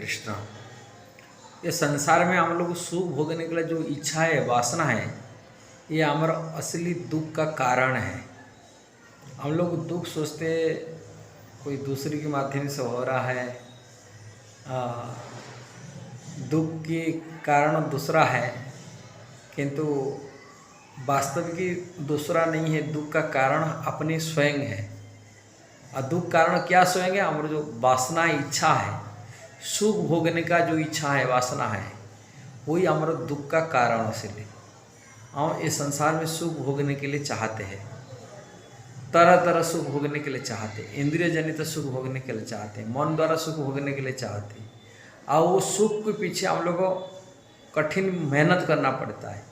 कृष्णा। ये संसार में हम लोग सुख भोगने के लिए जो इच्छा है, वासना है, ये हमारा असली दुख का कारण है। हम लोग दुख सोचते कोई दूसरे के माध्यम से हो रहा है, दुख के कारण दूसरा है, किंतु वास्तविक दूसरा नहीं है, दुख का कारण अपने स्वयं है। और दुख कारण क्या स्वयं है? हमारा जो वासना इच्छा है, सुख भोगने का जो इच्छा है, वासना है, वही हमारा दुख का कारण। इसलिए हम इस संसार में सुख भोगने के लिए चाहते हैं, तरह तरह सुख भोगने के लिए चाहते हैं, इंद्रिय जनित सुख भोगने के लिए चाहते हैं, मन द्वारा सुख भोगने के लिए चाहते हैं। और वो सुख के पीछे हम लोग को कठिन मेहनत करना पड़ता है,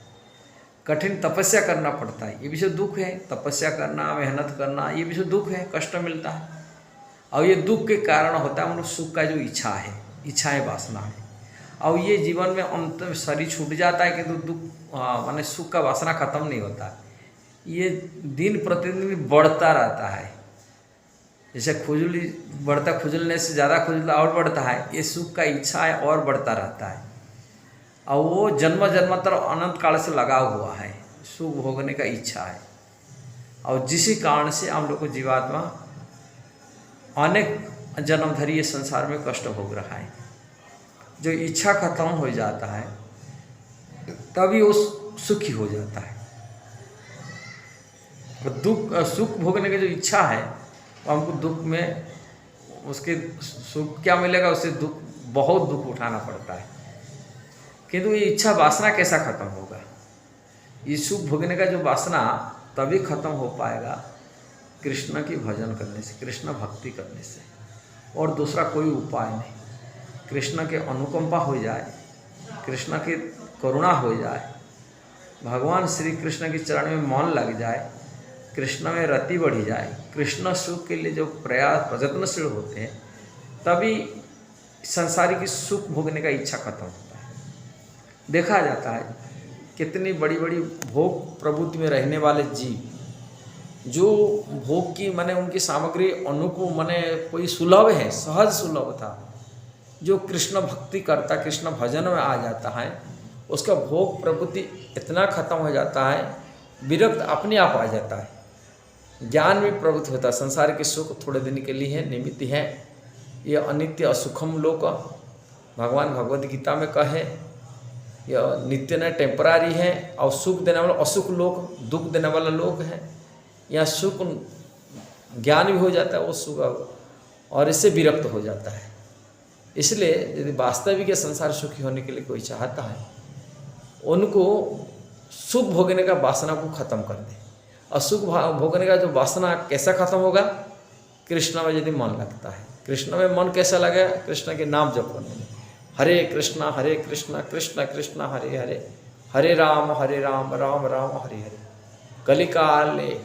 कठिन तपस्या करना पड़ता है। ये भी जो दुख है, तपस्या करना, मेहनत करना, ये भी जो दुख है, कष्ट मिलता है। और ये दुख के कारण होता है हम लोग सुख का जो इच्छा है, इच्छा है, वासना है। और ये जीवन में अंत में शरीर छूट जाता है, किंतु दुख माने सुख का वासना खत्म नहीं होता। ये दिन प्रतिदिन बढ़ता रहता है। जैसे खुजली बढ़ता, खुजलने से ज़्यादा खुजला और बढ़ता है, ये सुख का इच्छा है और बढ़ता रहता है। और वो जन्म जन्मांतर अनंत काल से लगा हुआ है, सुख भोगने का इच्छा है। और जिसी कारण से हम लोग को जीवात्मा अनेक जन्मधरी ये संसार में कष्ट भोग रहा है। जो इच्छा खत्म हो जाता है तभी वो सुखी हो जाता है। दुख सुख भोगने की जो इच्छा है, वो हमको दुख में उसके सुख क्या मिलेगा, उससे दुख, बहुत दुख उठाना पड़ता है। किंतु ये इच्छा वासना कैसा खत्म होगा? ये सुख भोगने का जो वासना तभी खत्म हो पाएगा कृष्ण की भजन करने से, कृष्ण भक्ति करने से, और दूसरा कोई उपाय नहीं। कृष्ण के अनुकंपा हो जाए, कृष्ण की करुणा हो जाए, भगवान श्री कृष्ण के चरण में मन लग जाए, कृष्ण में रति बढ़ी जाए, कृष्ण सुख के लिए जो प्रयास प्रयत्नशील होते हैं, तभी संसारिक सुख भोगने का इच्छा खत्म होता है। देखा जाता है कितनी बड़ी बड़ी भोग प्रवृत्ति में रहने वाले जीव, जो भोग की माने उनकी सामग्री अनुकूल माने कोई सुलभ है, सहज सुलभ था, जो कृष्ण भक्ति करता, कृष्ण भजन में आ जाता है, उसका भोग प्रवृत्ति इतना खत्म हो जाता है, विरक्त अपने आप आ जाता है, ज्ञान में प्रवृत्त होता है। संसार के सुख थोड़े दिन के लिए है, निमित्त है, ये अनित्य असुखम लोक, भगवान भगवद गीता में कहे, यह नित्य न टेम्परारी है। और सुख देने वाला असुख लोक, दुख देने वाला लोक है। यहाँ सुख ज्ञान भी हो जाता है, वो सुख, और इससे विरक्त हो जाता है। इसलिए यदि वास्तविक संसार सुखी होने के लिए कोई चाहता है, उनको सुख भोगने का वासना को खत्म कर दे। और सुख भोगने का जो वासना कैसा खत्म होगा? कृष्ण में यदि मन लगता है। कृष्ण में मन कैसा लगेगा? कृष्ण के नाम जप करने में, हरे कृष्णा कृष्ण कृष्ण हरे हरे, हरे राम राम राम हरे हरे। कलिकाले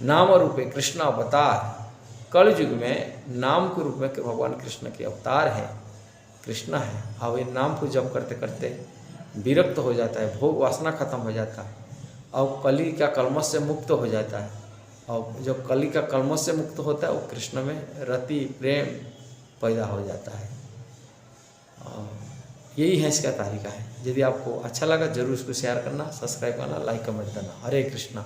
नाम रूपे कृष्ण अवतार, कल युग में नाम के रूप में भगवान कृष्ण के अवतार है, कृष्ण है। और ये नाम को जप करते करते विरक्त हो जाता है, भोग वासना खत्म हो जाता है, और कली का कलमश से मुक्त हो जाता है। और जब कली का कलमश से मुक्त होता है, वो कृष्ण में रति प्रेम पैदा हो जाता है। यही है इसका तरीका है। यदि आपको अच्छा लगा, जरूर इसको शेयर करना, सब्सक्राइब करना, लाइक कमेंट करना। हरे कृष्णा।